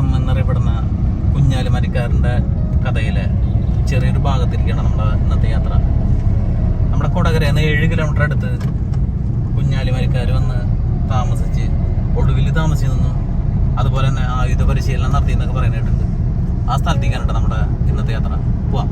ഇതിഹാസം എന്നറിയപ്പെടുന്ന കുഞ്ഞാലിമരക്കാരൻ്റെ കഥയിലെ ചെറിയൊരു ഭാഗത്തിരിക്കുകയാണ് നമ്മുടെ ഇന്നത്തെ യാത്ര. നമ്മുടെ കൊടകരയിൽ നിന്ന് 7 കിലോമീറ്റർ അടുത്ത് കുഞ്ഞാലിമരക്കാർ വന്ന് താമസിച്ച് ഒടുവിൽ താമസിച്ചു നിന്നു. അതുപോലെ തന്നെ ആയുധ പരിശീലനം നടത്തി എന്നൊക്കെ പറയാനായിട്ടുണ്ട്. ആ സ്ഥലത്തേക്കാണ് നമ്മുടെ ഇന്നത്തെ യാത്ര. പോവാം.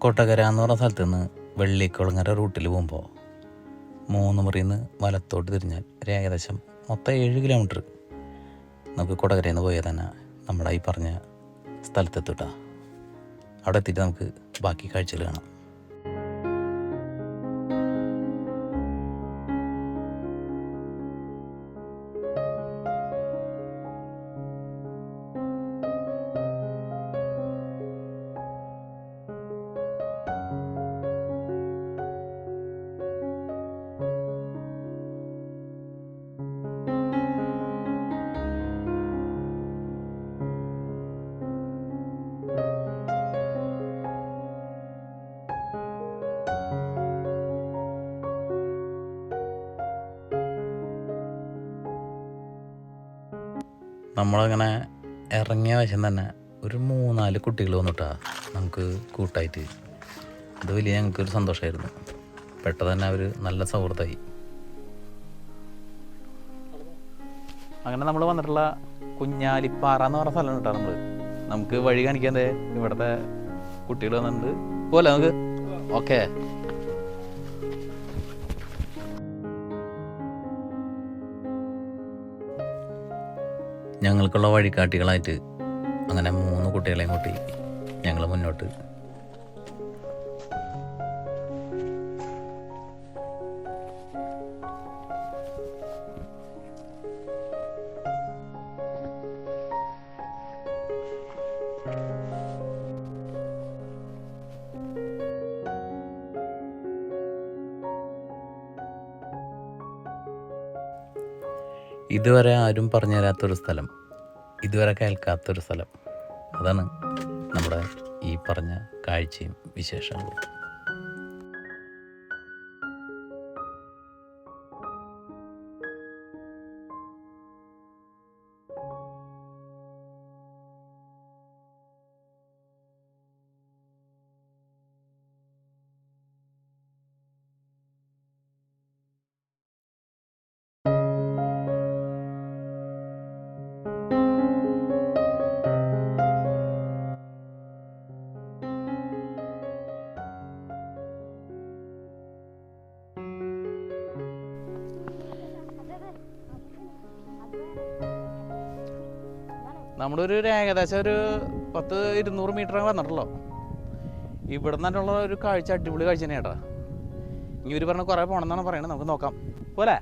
കൊട്ടകര എന്ന് പറഞ്ഞ സ്ഥലത്ത് നിന്ന് വെള്ളിക്കുളങ്ങര റൂട്ടിൽ പോകുമ്പോൾ 3 മുറിയിൽ നിന്ന് വലത്തോട്ട് തിരിഞ്ഞാൽ ഒരു ഏകദേശം മൊത്തം 7 കിലോമീറ്റർ നമുക്ക് കൊടകരയിൽ നിന്ന് പോയാൽ തന്നെ നമ്മുടെ ഈ പറഞ്ഞ സ്ഥലത്തെത്തിട്ടാ. അവിടെ എത്തിയിട്ട് നമുക്ക് ബാക്കി കാഴ്ചകൾ കാണാം. നമ്മളങ്ങനെ ഇറങ്ങിയ വശം തന്നെ ഒരു 3-4 കുട്ടികൾ വന്നിട്ടാ നമുക്ക് കൂട്ടായിട്ട്. അത് വലിയ ഞങ്ങൾക്കൊരു സന്തോഷമായിരുന്നു. പെട്ടെന്ന് തന്നെ അവർ നല്ല സൗഹൃദമായി. അങ്ങനെ നമ്മൾ വന്നിട്ടുള്ള കുഞ്ഞാലിപ്പാറ എന്ന് പറഞ്ഞ സ്ഥലമാണ് കേട്ടോ. നമുക്ക് വഴി കാണിക്കാൻ ഇവിടുത്തെ കുട്ടികൾ വന്നിട്ടുണ്ട്. പോലെ നമുക്ക് ഓക്കെ. ഞങ്ങൾക്കുള്ള വഴികാട്ടികളായിട്ട് അങ്ങനെ 3 കുട്ടികളെയും കൂട്ടി ഞങ്ങൾ മുന്നോട്ട്. ഇതുവരെ ആരും പറഞ്ഞു തരാത്തൊരു സ്ഥലം, ഇതുവരെ കേൾക്കാത്തൊരു സ്ഥലം. അതാണ് നമ്മുടെ ഈ പറഞ്ഞ കാഴ്ചയും വിശേഷങ്ങളും. നമ്മളൊരു ഏകദേശം ഒരു 100-200 മീറ്റർ വന്നിട്ടുള്ളൂ. ഇവിടെ നിന്നുള്ള ഒരു കാഴ്ച അടിപൊളി കാഴ്ച തന്നെയാട്ടാ. ഇനി ഒരു പറഞ്ഞ കുറേ പോകണമെന്നാണ് പറയുന്നത്. നമുക്ക് നോക്കാം പോലെ.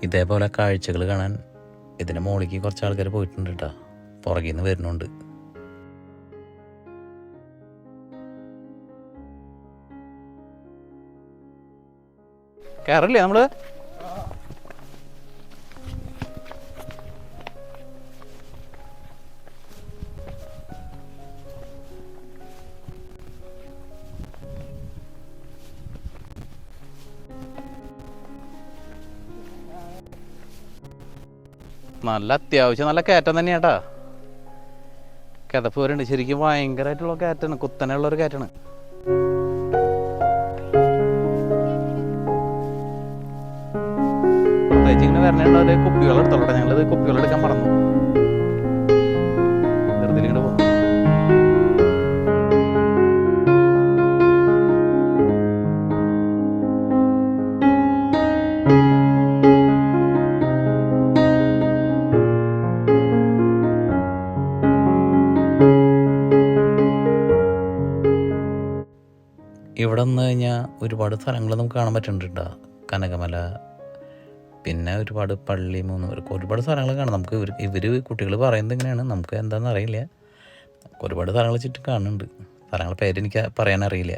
ഇതേപോലെ കാഴ്ചകൾ കാണാൻ ഇതിൻ്റെ മുകളിലേക്ക് കുറച്ച് ആൾക്കാർ പോയിട്ടുണ്ട് കേട്ടോ. പുറകിൽ നിന്ന് വരുന്നുണ്ട്. കയറില്ലേ നമ്മള്? നല്ല അത്യാവശ്യം നല്ല കയറ്റം തന്നെയാട്ടാ. കിതപ്പ് വരുന്നുണ്ട്. ശരിക്കും ഭയങ്കരമായിട്ടുള്ള കയറ്റാണ്, കുത്തനെയുള്ളൊരു കയറ്റാണ്. പ്രത്യേകിച്ച് ഇങ്ങനെ വരണുള്ളത് കുപ്പിവെള്ളം എടുത്തോളട്ടെ. ഞങ്ങളിത് കുപ്പിവെള്ളം എടുക്കാൻ പറഞ്ഞു. വെറുതെ ഇങ്ങോട്ട് പോകും. ഇവിടെ വന്നു കഴിഞ്ഞാൽ ഒരുപാട് സ്ഥലങ്ങൾ നമുക്ക് കാണാൻ പറ്റുന്നുണ്ട് കേട്ടോ. കനകമല, പിന്നെ ഒരുപാട് പള്ളി, ഒരുപാട് സ്ഥലങ്ങൾ കാണാം. നമുക്ക് ഇവർ കുട്ടികൾ പറയുന്നത് ഇങ്ങനെയാണ്, നമുക്ക് എന്താണെന്ന് അറിയില്ല. ഒരുപാട് സ്ഥലങ്ങൾ ചുറ്റും കാണുന്നുണ്ട്. സ്ഥലങ്ങളുടെ പേരെനിക്ക് പറയാനറിയില്ല.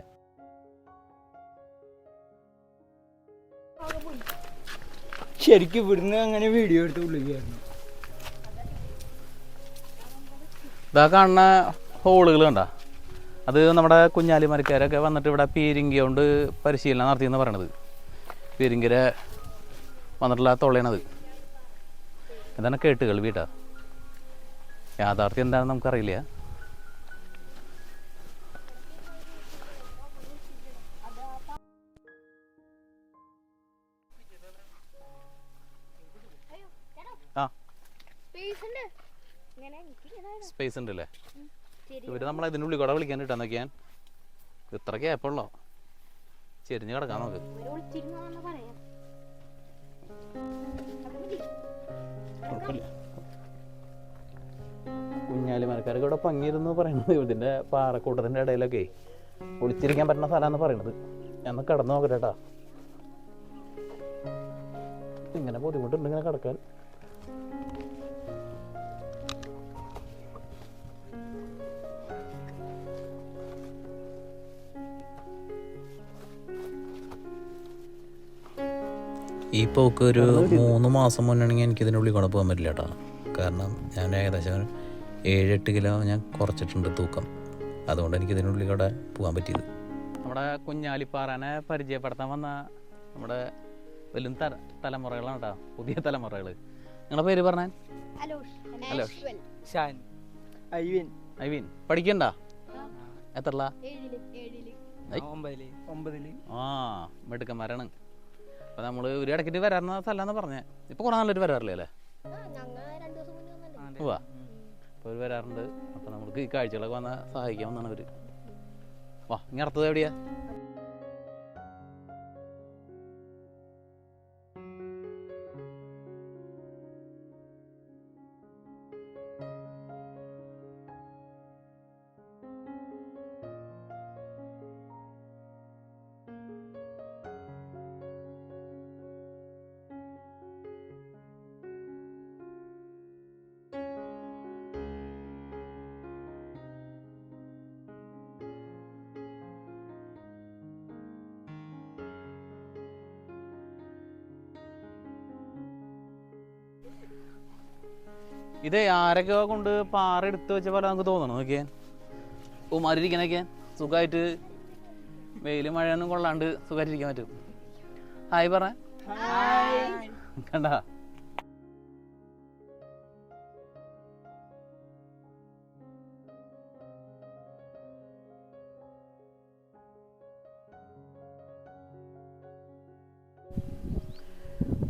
ശരിക്കും ഇവിടുന്ന് അങ്ങനെ വീഡിയോ എടുത്ത് വിളിക്കായിരുന്നു. ഇതാ കാണുന്ന ഹോളുകൾ കണ്ട, അത് നമ്മുടെ കുഞ്ഞാലിമരക്കാരൊക്കെ വന്നിട്ട് ഇവിടെ പീരിങ്കി കൊണ്ട് പരിശീലനം നടത്തിയെന്ന് പറയണത്. പീരിങ്കര വന്നിട്ടുള്ള തൊള്ളയണത്. എന്താണ് കേട്ടുകൾ വീട്ടാ, യാഥാർത്ഥ്യം എന്താണെന്ന് നമുക്കറിയില്ല. ആ സ്പേസ് ഉണ്ട് അല്ലേ? ഇവര് നമ്മളെ ഇതിനുള്ളിൽ കൂടെ വിളിക്കാൻ കിട്ടാൻ നോക്കിയാൻ ഇത്ര ഗ്യാപ്പുള്ളോ? ചെരിഞ്ഞ് കിടക്കാൻ നോക്ക്. കുഴപ്പമില്ല. കുഞ്ഞാലിമരക്കാരൊക്കെ ഇവിടെ പങ്ങിയിരുന്നു പറയുന്നത്. ഇതിന്റെ പാറക്കൂട്ടത്തിന്റെ ഇടയിലൊക്കെ ഒളിച്ചിരിക്കാൻ പറ്റുന്ന സ്ഥലമാണെന്ന് പറയണത്. ഞാൻ കിടന്നു നോക്കട്ടെട്ടാ. ഇങ്ങനെ ബുദ്ധിമുട്ടുണ്ട് ഇങ്ങനെ കിടക്കാൻ. ഈ പോക്ക് ഒരു 3 മാസം മുന്നാണെങ്കിൽ എനിക്ക് ഇതിനുള്ളിൽ കൂടെ പോകാൻ പറ്റില്ല കേട്ടോ. കാരണം ഞാൻ ഏകദേശം 7-8 കിലോ ഞാൻ കുറച്ചിട്ടുണ്ട് തൂക്കം. അതുകൊണ്ട് എനിക്ക് ഇതിനുള്ളിൽ കൂടെ പോകാൻ പറ്റിയത്. നമ്മുടെ കുഞ്ഞാലിപ്പാറനെ പരിചയപ്പെടുത്താൻ വന്ന നമ്മുടെ വലിയ തലമുറകളാണ് കേട്ടോ, പുതിയ തലമുറകൾ. നിങ്ങളുടെ പേര് പറഞ്ഞാൽ? ഐവിൻ. പഠിക്കണ്ട? എത്രല്ല? 9. ആ മിടുക്കന്മാരാണ്. അപ്പോൾ നമ്മൾ ഒരു ഇടയ്ക്കിട്ട് വരാറുന്ന സ്ഥലമാണെന്ന് പറഞ്ഞത്. ഇപ്പോൾ കുറേ നാളൊരു വരാറില്ലേ അല്ലേ? പോവാ. അപ്പോൾ അവർ വരാറുണ്ട്. അപ്പോൾ നമുക്ക് ഈ കാഴ്ചകളൊക്കെ വന്നാൽ സഹായിക്കാമെന്നാണ് അവർ. വാ, ഇനി അടുത്തത് എവിടെയാ? ഇത് ആരൊക്കെ കൊണ്ട് പാറ എടുത്ത് വെച്ച പോലെ നമുക്ക് തോന്നണം. നോക്കിയാൻ ഉമാരിയിരിക്കാനൊക്കെ സുഖമായിട്ട് വെയിലും മഴയൊന്നും കൊള്ളാണ്ട് സുഖമായിട്ടിരിക്കാൻ പറ്റും. ഹായ് പറഞ്ഞ കണ്ട.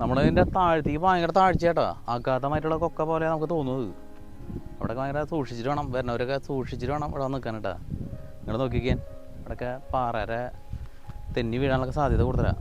നമ്മളിതിൻ്റെ താഴ്ത്തേക്ക് ഭയങ്കര താഴ്ചയാട്ടോ. അഗാധമായിട്ടുള്ള കൊക്ക പോലെ നമുക്ക് തോന്നുന്നത്. അവിടെയൊക്കെ ഭയങ്കര സൂക്ഷിച്ചിട്ട് വേണം, വരുന്നവരൊക്കെ സൂക്ഷിച്ചിട്ട് വേണം ഇവിടെ നിൽക്കാൻ കേട്ടോ. നിങ്ങൾ നോക്കിക്കാൻ ഇവിടെയൊക്കെ പാറയുടെ തെന്നി വീഴാനുള്ള സാധ്യത കൂടുതലാണ്.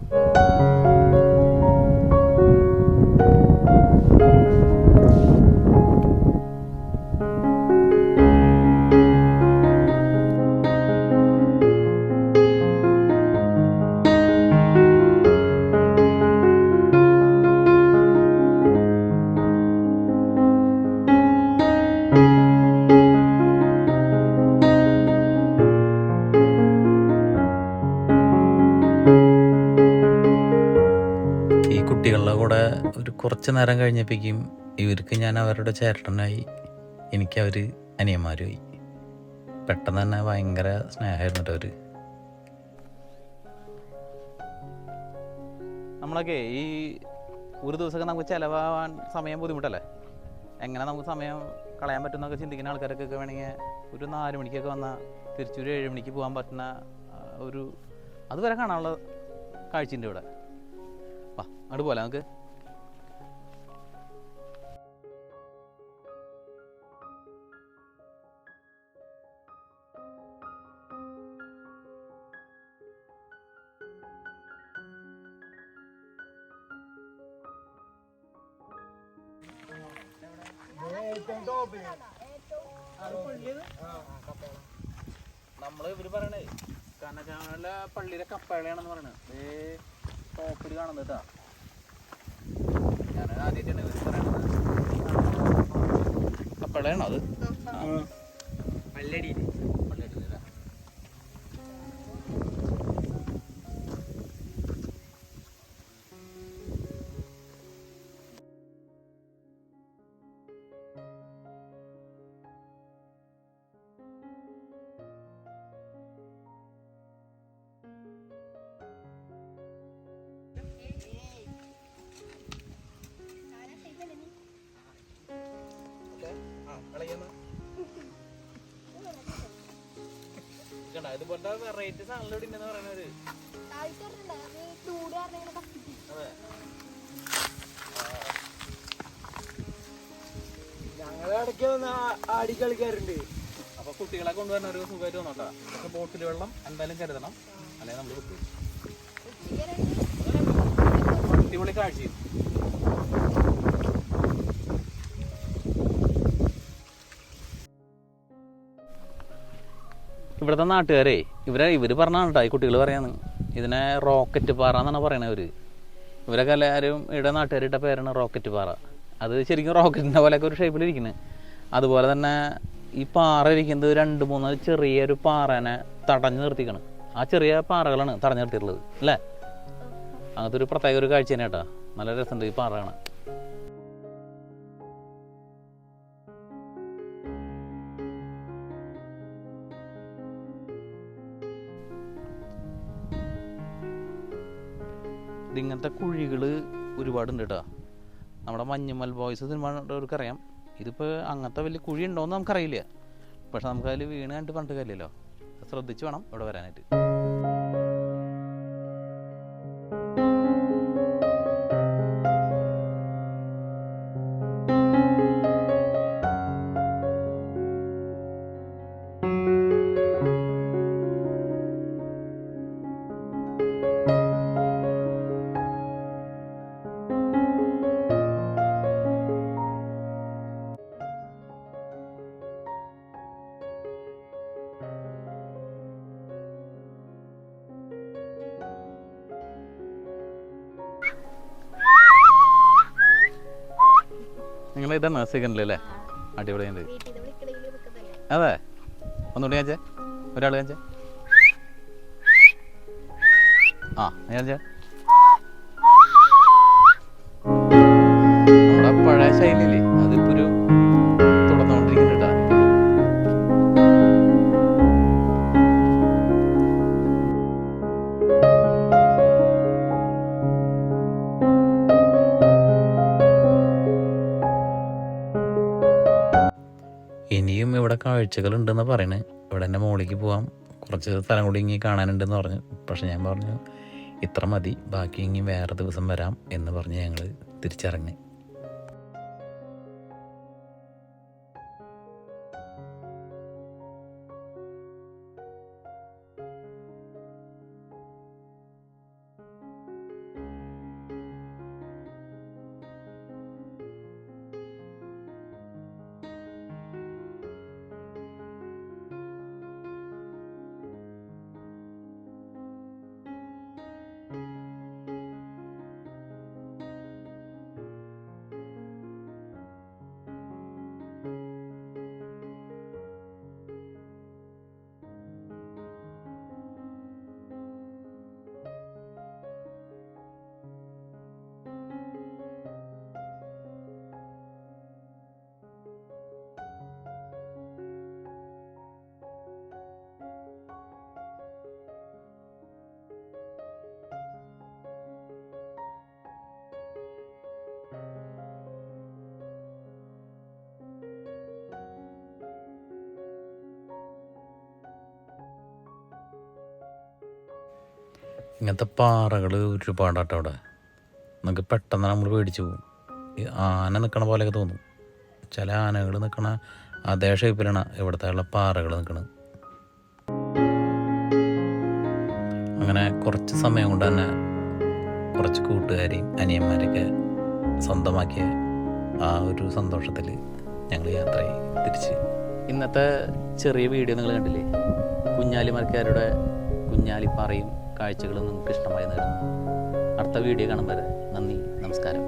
കുട്ടികളുടെ കൂടെ ഒരു കുറച്ച് നേരം കഴിഞ്ഞപ്പോഴേക്കും ഇവർക്ക് ഞാൻ അവരുടെ ചേട്ടനായി, എനിക്കവർ അനിയന്മാരുമായി. പെട്ടെന്ന് തന്നെ ഭയങ്കര സ്നേഹമായിരുന്നു അവർ. നമ്മളൊക്കെ ഈ ഒരു ദിവസമൊക്കെ നമുക്ക് ചിലവാൻ സമയം ബുദ്ധിമുട്ടല്ലേ? എങ്ങനെ നമുക്ക് സമയം കളയാൻ പറ്റുമെന്നൊക്കെ ചിന്തിക്കുന്ന ആൾക്കാരൊക്കെ വേണമെങ്കിൽ ഒരു 4 മണിക്കൊക്കെ വന്നാൽ തിരിച്ചൊരു 7 മണിക്ക് പോകാൻ പറ്റുന്ന ഒരു അതുവരെ കാണാനുള്ള കാഴ്ചയുണ്ട് ഇവിടെ. വാ, അങ്ങോട്ട് പോലെ നമുക്ക്. നമ്മള് ഇവര് പറയണേ കനകാല പള്ളിയിലെ കപ്പേളയാണെന്ന് പറയണത്. ടോപ്പിൽ കാണുന്നത് കേട്ടാ. ഞാൻ ആദ്യമായിട്ടാണ് ഇവര് പറയണത്. കപ്പേളയാണോ അത്? പല്ലടി ഇതുപോലത്തെ വെറൈറ്റി സാധനങ്ങൾ ഇവിടെ ഉണ്ടെന്ന് പറയുന്നവര്. ഞങ്ങളെ ഇടയ്ക്ക് വന്ന് ആടി കളിക്കാറുണ്ട്. അപ്പൊ കുട്ടികളെ കൊണ്ടുവരുന്ന ഒരു സുഖമായിട്ട് തോന്നോട്ടാ. പക്ഷെ ബോട്ടിൽ വെള്ളം എന്തായാലും കരുതണം, അല്ലെങ്കിൽ നമ്മൾ കുട്ടി അടിപൊളി കാഴ്ചയും. ഇവിടുത്തെ നാട്ടുകാരെ ഇവര് പറഞ്ഞാണ് കേട്ടോ, ഈ കുട്ടികൾ പറയാന്ന് ഇതിനെ റോക്കറ്റ് പാറ എന്നാണ് പറയണവര്. ഇവരൊക്കെ എല്ലാവരും ഇവിടെ നാട്ടുകാരിട്ട പേരാണ് റോക്കറ്റ് പാറ. അത് ശരിക്കും റോക്കറ്റിൻ്റെ പോലെയൊക്കെ ഒരു ഷേപ്പിലിരിക്കുന്നത്. അതുപോലെ തന്നെ ഈ പാറ ഇരിക്കുന്നത് 2-3 ചെറിയൊരു പാറേനെ തടഞ്ഞു നിർത്തിക്കണം. ആ ചെറിയ പാറകളാണ് തടഞ്ഞു നിർത്തിയിട്ടുള്ളത് അല്ലേ? അങ്ങനത്തെ ഒരു പ്രത്യേക ഒരു കാഴ്ച തന്നെ കേട്ടോ. നല്ല രസമുണ്ട് ഈ പാറ കാണാൻ. ഇതിങ്ങനത്തെ കുഴികൾ ഒരുപാടുണ്ട് കേട്ടോ. നമ്മുടെ മഞ്ഞുമൽ ബോയ്സ് സിനിമകൾക്കറിയാം. ഇതിപ്പോൾ അങ്ങനത്തെ വലിയ കുഴി ഉണ്ടോയെന്ന് നമുക്കറിയില്ല. പക്ഷെ നമുക്കതിൽ വീണ് കണ്ടിട്ട് പറഞ്ഞിട്ട് കാര്യമില്ലല്ലോ. ശ്രദ്ധിച്ച് വേണം ഇവിടെ വരാനായിട്ട്. നിങ്ങൾ ഇതാണ് സെക്കൻഡിലല്ലേ? അടിപൊളിയുണ്ട്. അതെ, ഒന്നുകൂടി കാണിച്ചേ. ഒരാൾ കാണിച്ചേ. കാണിച്ചേ. നമ്മുടെ പഴയ ശൈലിയില്ലേ അതിപ്പോ ഒരു തുടർന്നുകൊണ്ടിരിക്കുന്നുണ്ട് കേട്ടോ. ഇനിയും ഇവിടെ കാഴ്ചകളുണ്ടെന്ന് പറയണേ. ഇവിടെ എൻ്റെ മോളിലേക്ക് പോവാം, കുറച്ച് സ്ഥലം കൂടി ഇങ്ങനെ കാണാനുണ്ടെന്ന് പറഞ്ഞു. പക്ഷെ ഞാൻ പറഞ്ഞു ഇത്ര മതി, ബാക്കി ഇനി വേറെ ദിവസം വരാം എന്ന് പറഞ്ഞ് ഞങ്ങൾ തിരിച്ചിറങ്ങി. ഇങ്ങനത്തെ പാറകൾ ഒരുപാടാട്ടോ അവിടെ. നമുക്ക് പെട്ടെന്ന് നമ്മൾ പേടിച്ചു പോകും. ഈ ആന നിൽക്കണ പോലെയൊക്കെ തോന്നും. ചില ആനകൾ നിൽക്കണ അതേ ഷേപ്പിലാണ് ഇവിടുത്തെ ഉള്ള പാറകൾ നിൽക്കുന്നത്. അങ്ങനെ കുറച്ച് സമയം കൊണ്ട് തന്നെ കുറച്ച് കൂട്ടുകാരെയും അനിയന്മാരെയൊക്കെ സ്വന്തമാക്കിയ ആ ഒരു സന്തോഷത്തിൽ ഞങ്ങൾ യാത്രയായി തിരിച്ച്. ഇന്നത്തെ ചെറിയ വീഡിയോ നിങ്ങൾ കണ്ടില്ലേ? കുഞ്ഞാലിമരക്കാരുടെ കുഞ്ഞാലിപ്പാറയും കാഴ്ചകളും നിങ്ങൾക്ക് ഇഷ്ടമായി നേരുന്നു. അടുത്ത വീഡിയോ കാണുമ്പോൾ നന്ദി, നമസ്കാരം.